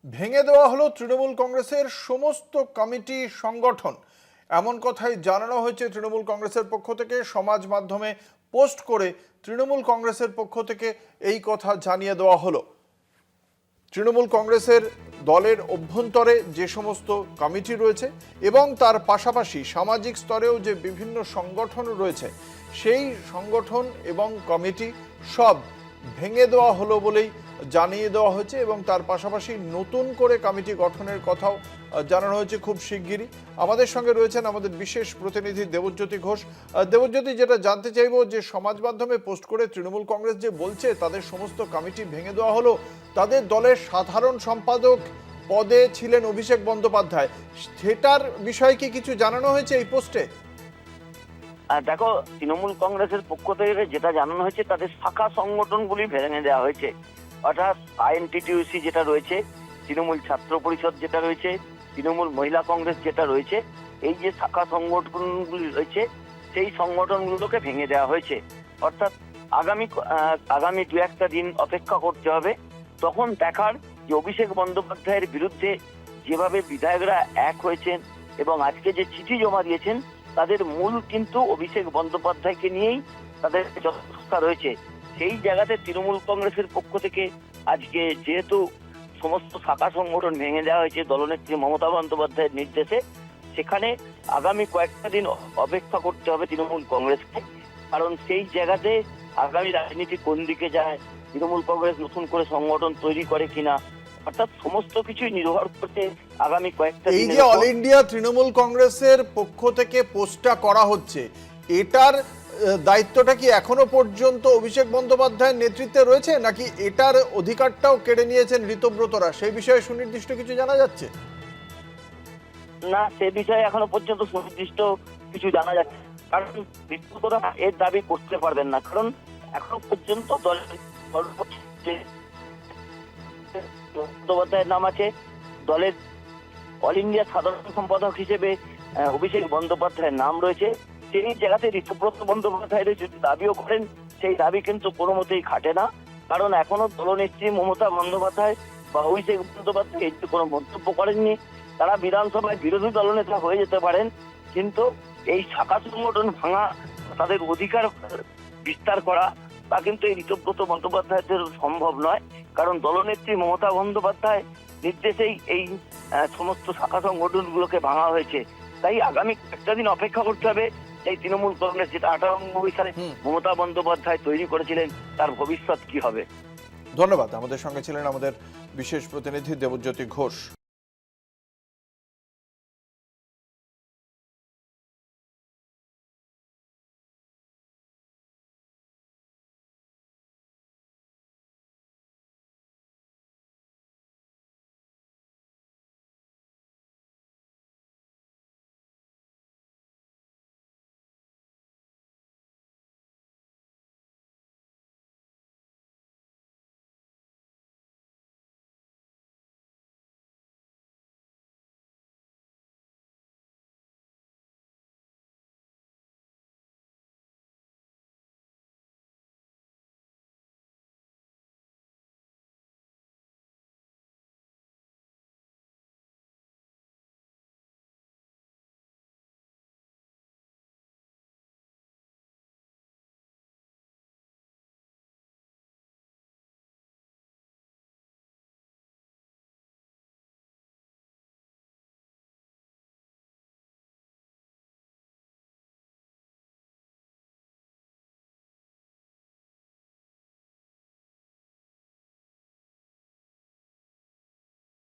ভেঙে দেওয়া হলো তৃণমূল কংগ্রেসের সমস্ত কমিটি সংগঠন। এমন কথাই জানানো হয়েছে তৃণমূল কংগ্রেসের পক্ষ থেকে। সমাজ মাধ্যমে পোস্ট করে তৃণমূল কংগ্রেসের পক্ষ থেকে এই কথা জানিয়ে দেওয়া হলো। তৃণমূল কংগ্রেসের দলের অভ্যন্তরে যে সমস্ত কমিটি রয়েছে এবং তার পাশাপাশি সামাজিক স্তরেও যে বিভিন্ন সংগঠন রয়েছে, সেই সংগঠন এবং কমিটি সব ভেঙে দেওয়া হলো বলেই জানিয়ে দেওয়া হয়েছে এবং তার পাশাপাশি নতুন করে কমিটি গঠনের কথাও জানানো হয়েছে খুব শিগগিরই। আমাদের সঙ্গে রয়েছেন আমাদের বিশেষ প্রতিনিধি দেবজ্যোতি ঘোষ। দেবজ্যোতি, যেটা জানতে চাইব যে সমাজ মাধ্যমে পোস্ট করে তৃণমূল কংগ্রেস যে বলছে তাদের সমস্ত কমিটি ভেঙে দেওয়া হলো, তাদের দলের সাধারণ সম্পাদক পদে ছিলেন অভিষেক বন্দ্যোপাধ্যায়, সেটার বিষয়ে কি কিছু জানানো হয়েছে এই পোস্টে? দেখো, তৃণমূল কংগ্রেসের পক্ষ থেকে যেটা জানানো হয়েছে তাদের শাখা সংগঠনগুলি ভেঙে দেওয়া হয়েছে। অর্থাৎ আইএনটিটিইউসি যেটা রয়েছে, তৃণমূল ছাত্র পরিষদ যেটা রয়েছে, তৃণমূল মহিলা কংগ্রেস যেটা রয়েছে, এই যে শাখা সংগঠনগুলি রয়েছে সেই সংগঠনগুলোকে ভেঙে দেওয়া হয়েছে। অর্থাৎ আগামী দু একটা দিন অপেক্ষা করতে হবে, তখন দেখার যে অভিষেক বন্দ্যোপাধ্যায়ের বিরুদ্ধে যেভাবে বিধায়করা এক হয়েছেন এবং আজকে যে চিঠি জমা দিয়েছেন, তাদের মূল কিন্তু অভিষেক বন্দ্যোপাধ্যায়কে নিয়েই তাদের যথেষ্ট রয়েছে। সেই জায়গাতে তৃণমূল কংগ্রেসের পক্ষ থেকে আজকে যেহেতু সমস্ত শাখা সংগঠন ভেঙে দেওয়া হয়েছে দলনেত্রী মমতা বন্দ্যোপাধ্যায়ের নির্দেশে, সেখানে আগামী কয়েকটা দিন অপেক্ষা করতে হবে তৃণমূল কংগ্রেসকে। কারণ সেই জায়গাতে আগামী রাজনীতি কোন দিকে যায়, তৃণমূল কংগ্রেস নতুন করে সংগঠন তৈরি করে কিনা, অর্থাৎ সমস্ত কিছুই নির্ভর করছে আগামী কয়েকটা দিন। এই যে অল ইন্ডিয়া তৃণমূল কংগ্রেসের পক্ষ থেকে পোস্টটা করা হচ্ছে, এটার দায়িত্বটা কি এখনো পর্যন্ত অভিষেক বন্দ্যোপাধ্যায়ের নেতৃত্বে রয়েছে, নাকি এটার অধিকারটাও কেড়ে নিয়েছেন ঋতব্রতরা? সেই বিষয়ে সুনির্দিষ্ট কিছু জানা যাচ্ছে না, সে বিষয়ে এখনো পর্যন্ত সুনির্দিষ্ট কিছু জানা যাচ্ছে, কারণ ঋতব্রতরা এর দাবি করতে পারবেন না। কারণ এখনো পর্যন্ত বন্দ্যোপাধ্যায়ের নাম আছে, দলের অল ইন্ডিয়া সাধারণ সম্পাদক হিসেবে অভিষেক বন্দ্যোপাধ্যায়ের নাম রয়েছে। সেই জায়গাতে ঋতব্রত বন্দ্যোপাধ্যায়ের যদি দাবিও করেন, সেই দাবি কিন্তু কোনো মতেই খাটে না। কারণ এখনো দলনেত্রী মমতা বন্দ্যোপাধ্যায় বা অভিষেক বন্দ্যোপাধ্যায় এটি কোনো মন্তব্য করেননি। তারা বিধানসভায় বিরোধী দলনেতা হয়ে যেতে পারেন, কিন্তু এই শাখা সংগঠন ভাঙা, তাদের অধিকার বিস্তার করা, তা কিন্তু এই ঋতব্রত বন্দ্যোপাধ্যায়দের সম্ভব নয়। কারণ দলনেত্রী মমতা বন্দ্যোপাধ্যায় নির্দেশেই এই সমস্ত শাখা সংগঠনগুলোকে ভাঙা হয়েছে। তাই আগামী একটা দিন অপেক্ষা করতে হবে এই তৃণমূল কংগ্রেস যেটা 98 সালে মমতা বন্দ্যোপাধ্যায় তৈরি করেছিলেন, তার ভবিষ্যৎ কি হবে। ধন্যবাদ। আমাদের সঙ্গে ছিলেন আমাদের বিশেষ প্রতিনিধি দেবজ্যোতি ঘোষ।